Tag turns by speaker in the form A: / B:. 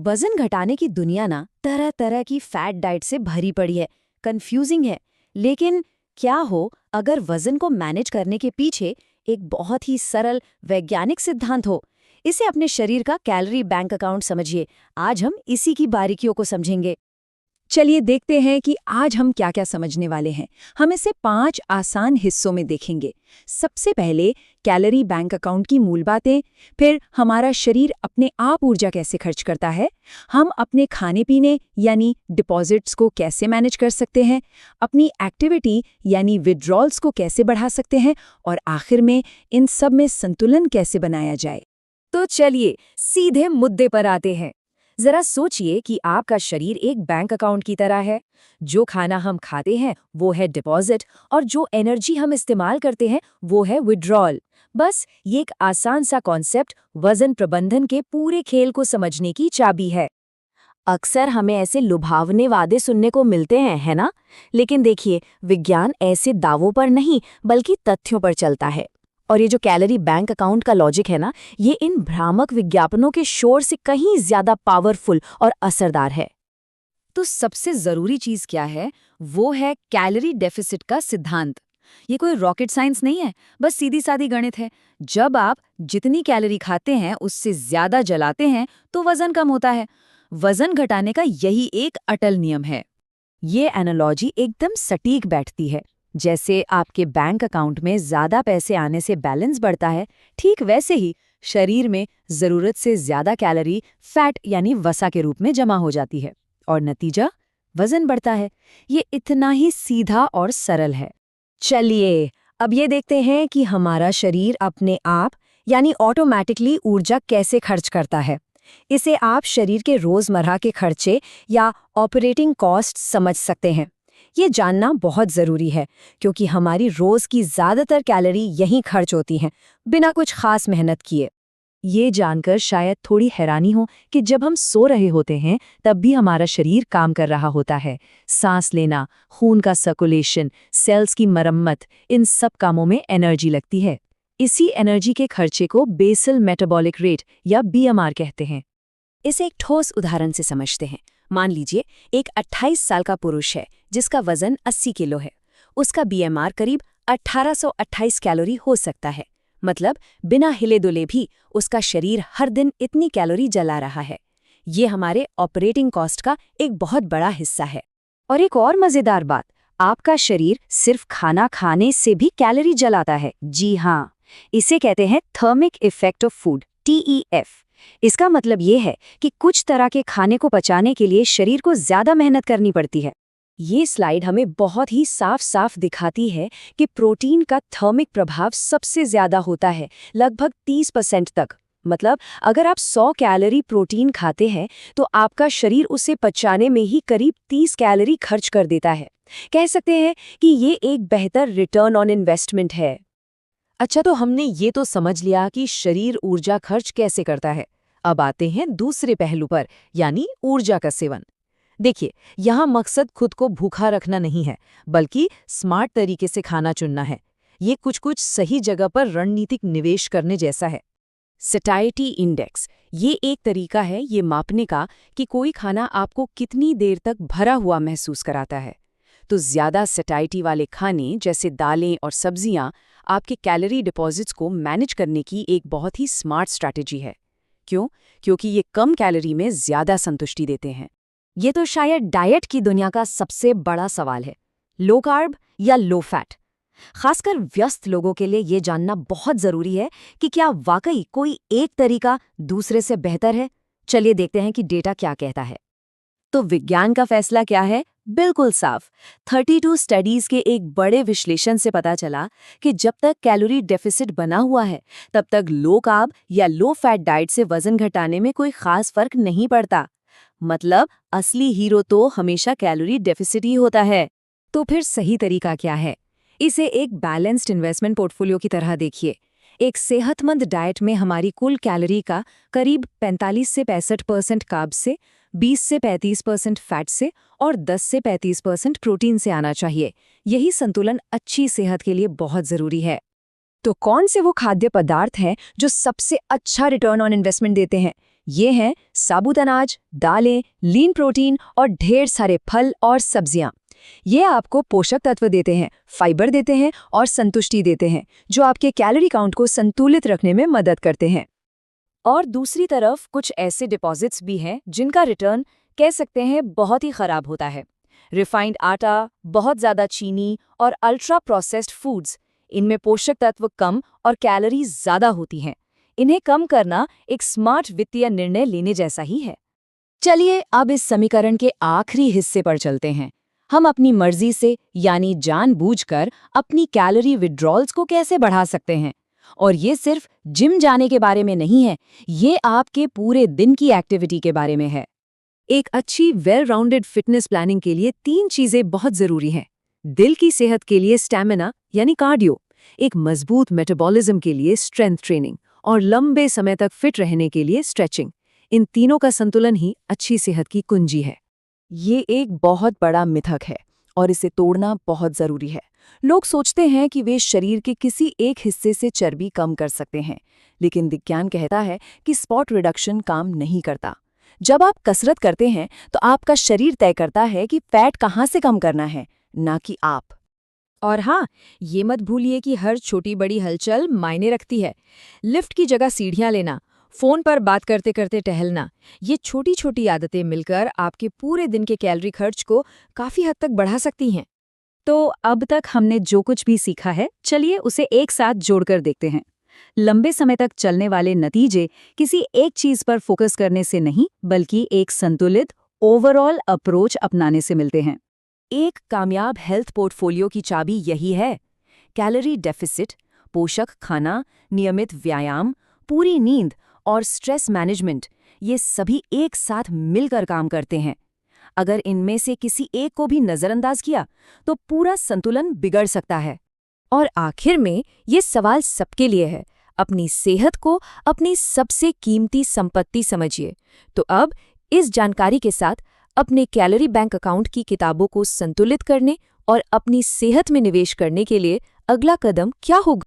A: वजन घटाने की दुनिया ना तरह तरह की फैट डाइट से भरी पड़ी है, कंफ्यूजिंग है। लेकिन क्या हो अगर वजन को मैनेज करने के पीछे एक बहुत ही सरल वैज्ञानिक सिद्धांत हो। इसे अपने शरीर का कैलोरी बैंक अकाउंट समझिए। आज हम इसी की बारीकियों को समझेंगे।
B: चलिए देखते हैं कि आज हम क्या क्या समझने वाले हैं। हम इसे 5 आसान हिस्सों में देखेंगे। सबसे पहले कैलोरी बैंक अकाउंट की मूल बातें, फिर हमारा शरीर अपने आप ऊर्जा कैसे खर्च करता है, हम अपने खाने पीने यानी डिपॉजिट्स को कैसे मैनेज कर सकते हैं, अपनी एक्टिविटी यानी विड्रॉल्स को कैसे बढ़ा सकते हैं, और आखिर में इन सब में संतुलन कैसे बनाया जाए।
A: तो चलिए सीधे मुद्दे पर आते हैं। जरा सोचिए कि आपका शरीर एक बैंक अकाउंट की तरह है। जो खाना हम खाते हैं वो है डिपॉजिट और जो एनर्जी हम इस्तेमाल करते हैं वो है विड्रॉल। बस ये एक आसान सा कॉन्सेप्ट वजन प्रबंधन के पूरे खेल को समझने की चाबी है। अक्सर हमें ऐसे लुभावने वादे सुनने को मिलते हैं, है ना? लेकिन देखिए, विज्ञान ऐसे दावों पर नहीं बल्कि तथ्यों पर चलता है। और ये जो कैलोरी बैंक अकाउंट का लॉजिक है ना, ये इन भ्रामक विज्ञापनों के शोर से कहीं ज्यादा पावरफुल और असरदार है। तो सबसे जरूरी चीज क्या है? वो है कैलोरी डेफिसिट का सिद्धांत। ये कोई रॉकेट साइंस नहीं है, बस सीधी सादी गणित है। जब आप जितनी कैलोरी खाते हैं उससे ज्यादा जलाते हैं तो वजन कम होता है। वजन घटाने का यही एक अटल नियम है। ये एनालॉजी एकदम सटीक बैठती है। जैसे आपके बैंक अकाउंट में ज्यादा पैसे आने से बैलेंस बढ़ता है, ठीक वैसे ही शरीर में जरूरत से ज्यादा कैलोरी फैट यानी वसा के रूप में जमा हो जाती है और नतीजा वजन बढ़ता है। ये इतना ही सीधा और सरल है। चलिए अब ये देखते हैं कि हमारा शरीर अपने आप यानी ऑटोमेटिकली ऊर्जा कैसे खर्च करता है। इसे आप शरीर के रोजमर्रा के खर्चे या ऑपरेटिंग कॉस्ट समझ सकते हैं। ये जानना बहुत ज़रूरी है क्योंकि हमारी रोज़ की ज़्यादातर कैलोरी यहीं खर्च होती हैं, बिना कुछ खास मेहनत किए। ये जानकर शायद थोड़ी हैरानी हो कि जब हम सो रहे होते हैं तब भी हमारा शरीर काम कर रहा होता है। सांस लेना, खून का सर्कुलेशन, सेल्स की मरम्मत, इन सब कामों में एनर्जी लगती है। इसी एनर्जी के खर्चे को बेसल मेटाबॉलिक रेट या बीएमआर कहते हैं। इसे एक ठोस उदाहरण से समझते हैं। मान लीजिए एक 28 साल का पुरुष है जिसका वजन 80 किलो है। उसका बीएमआर करीब 1828 कैलोरी हो सकता है। मतलब बिना हिले दुले भी उसका शरीर हर दिन इतनी कैलोरी जला रहा है। ये हमारे ऑपरेटिंग कॉस्ट का एक बहुत बड़ा हिस्सा है। और एक और मजेदार बात, आपका शरीर सिर्फ खाना खाने से भी कैलोरी जलाता है। जी हाँ, इसे कहते हैं thermic effect of food, TEF। इसका मतलब ये है कि कुछ तरह के खाने को पचाने के लिए शरीर को ज्यादा मेहनत करनी पड़ती है। ये स्लाइड हमें बहुत ही साफ साफ दिखाती है कि प्रोटीन का थर्मिक प्रभाव सबसे ज्यादा होता है, लगभग 30% तक। मतलब अगर आप 100 कैलोरी प्रोटीन खाते हैं तो आपका शरीर उसे पचाने में ही करीब 30 कैलोरी खर्च कर देता है। कह सकते हैं कि ये एक बेहतर रिटर्न ऑन इन्वेस्टमेंट है। अच्छा, तो हमने ये तो समझ लिया कि शरीर ऊर्जा खर्च कैसे करता है। अब आते हैं दूसरे पहलू पर, यानी ऊर्जा का सेवन। देखिए, यहाँ मकसद खुद को भूखा रखना नहीं है, बल्कि स्मार्ट तरीके से खाना चुनना है। ये कुछ कुछ सही जगह पर रणनीतिक निवेश करने जैसा है। सैटिस्फैक्शन इंडेक्स, ये एक तरीका है ये मापने का कि कोई खाना आपको कितनी देर तक भरा हुआ महसूस कराता है। तो ज्यादा सैटिस्फैक्शन वाले खाने जैसे दालें और सब्जियां आपके कैलोरी डिपॉजिट्स को मैनेज करने की एक बहुत ही स्मार्ट स्ट्रैटेजी है। क्यों? क्योंकि ये कम कैलोरी में ज्यादा संतुष्टि देते हैं। ये तो शायद डाइट की दुनिया का सबसे बड़ा सवाल है, लो कार्ब या लो फैट। खासकर व्यस्त लोगों के लिए ये जानना बहुत जरूरी है कि क्या वाकई कोई एक तरीका दूसरे से बेहतर है। चलिए देखते हैं कि डेटा क्या कहता है। तो विज्ञान का फैसला क्या है? बिल्कुल साफ। 32 स्टडीज के एक बड़े विश्लेषण से पता चला कि जब तक कैलोरी डेफिसिट बना हुआ है तब तक लो कार्ब या लो फैट डाइट से वजन घटाने में कोई खास फर्क नहीं पड़ता। मतलब असली हीरो तो हमेशा कैलोरी डेफिसिट ही होता है। तो फिर सही तरीका क्या है? इसे एक बैलेंस्ड इन्वेस्टमेंट पोर्टफोलियो की तरह देखिए। एक सेहतमंद डाइट में हमारी कुल कैलोरी का करीब 45 से 65% कार्ब से, 20 से 35% फैट से और 10 से 35% प्रोटीन से आना चाहिए। यही संतुलन अच्छी सेहत के लिए बहुत जरूरी है। तो कौन से वो खाद्य पदार्थ हैं जो सबसे अच्छा रिटर्न ऑन इन्वेस्टमेंट देते हैं? ये हैं साबुत अनाज, दालें, लीन प्रोटीन और ढेर सारे फल और सब्जियां। ये आपको पोषक तत्व देते हैं, फाइबर देते हैं और संतुष्टि देते हैं, जो आपके कैलोरी काउंट को संतुलित रखने में मदद करते हैं। और दूसरी तरफ कुछ ऐसे डिपॉजिट्स भी हैं जिनका रिटर्न कह सकते हैं बहुत ही खराब होता है। रिफाइंड आटा, बहुत ज़्यादा चीनी और अल्ट्रा प्रोसेस्ड फूड्स, इनमें पोषक तत्व कम और कैलोरीज ज़्यादा होती हैं। इन्हें कम करना एक स्मार्ट वित्तीय निर्णय लेने जैसा ही है। चलिए अब इस समीकरण के आखिरी हिस्से पर चलते हैं। हम अपनी मर्जी से यानी जानबूझकर अपनी कैलोरी विड्रॉल्स को कैसे बढ़ा सकते हैं। और ये सिर्फ जिम जाने के बारे में नहीं है, ये आपके पूरे दिन की एक्टिविटी के बारे में है। एक अच्छी वेल राउंडेड फिटनेस प्लानिंग के लिए 3 चीजें बहुत जरूरी हैं। दिल की सेहत के लिए स्टैमिना यानी कार्डियो, एक मजबूत मेटाबॉलिज्म के लिए स्ट्रेंथ ट्रेनिंग और लंबे समय तक फिट रहने के लिए स्ट्रेचिंग। इन तीनों का संतुलन ही अच्छी सेहत की कुंजी है।
B: ये एक बहुत बड़ा मिथक है और इसे तोड़ना बहुत जरूरी है। लोग सोचते हैं कि वे शरीर के किसी एक हिस्से से चर्बी कम कर सकते हैं, लेकिन विज्ञान कहता है कि स्पॉट रिडक्शन काम नहीं करता। जब आप कसरत करते हैं तो आपका शरीर तय करता है कि फैट कहाँ से कम करना है, ना कि आप।
A: और हाँ, ये मत भूलिए कि हर छोटी बड़ी हलचल मायने रखती है। लिफ्ट की जगह सीढ़ियाँ लेना, फोन पर बात करते करते टहलना, ये छोटी छोटी आदतें मिलकर आपके पूरे दिन के कैलोरी खर्च को काफी हद तक बढ़ा सकती हैं।
B: तो अब तक हमने जो कुछ भी सीखा है, चलिए उसे एक साथ जोड़कर देखते हैं। लंबे समय तक चलने वाले नतीजे किसी एक चीज पर फोकस करने से नहीं, बल्कि एक संतुलित ओवरऑल अप्रोच अपनाने से मिलते हैं।
A: एक कामयाब हेल्थ पोर्टफोलियो की चाबी यही है। कैलोरी डेफिसिट, पोषक खाना, नियमित व्यायाम, पूरी नींद और स्ट्रेस मैनेजमेंट, ये सभी एक साथ मिलकर काम करते हैं। अगर इनमें से किसी एक को भी नजरअंदाज किया तो पूरा संतुलन बिगड़ सकता है। और आखिर में ये सवाल सबके लिए है, अपनी सेहत को अपनी सबसे कीमती संपत्ति समझिए। तो अब इस जानकारी के साथ अपने कैलोरी बैंक अकाउंट की किताबों को संतुलित करने और अपनी सेहत में निवेश करने के लिए अगला कदम क्या होगा?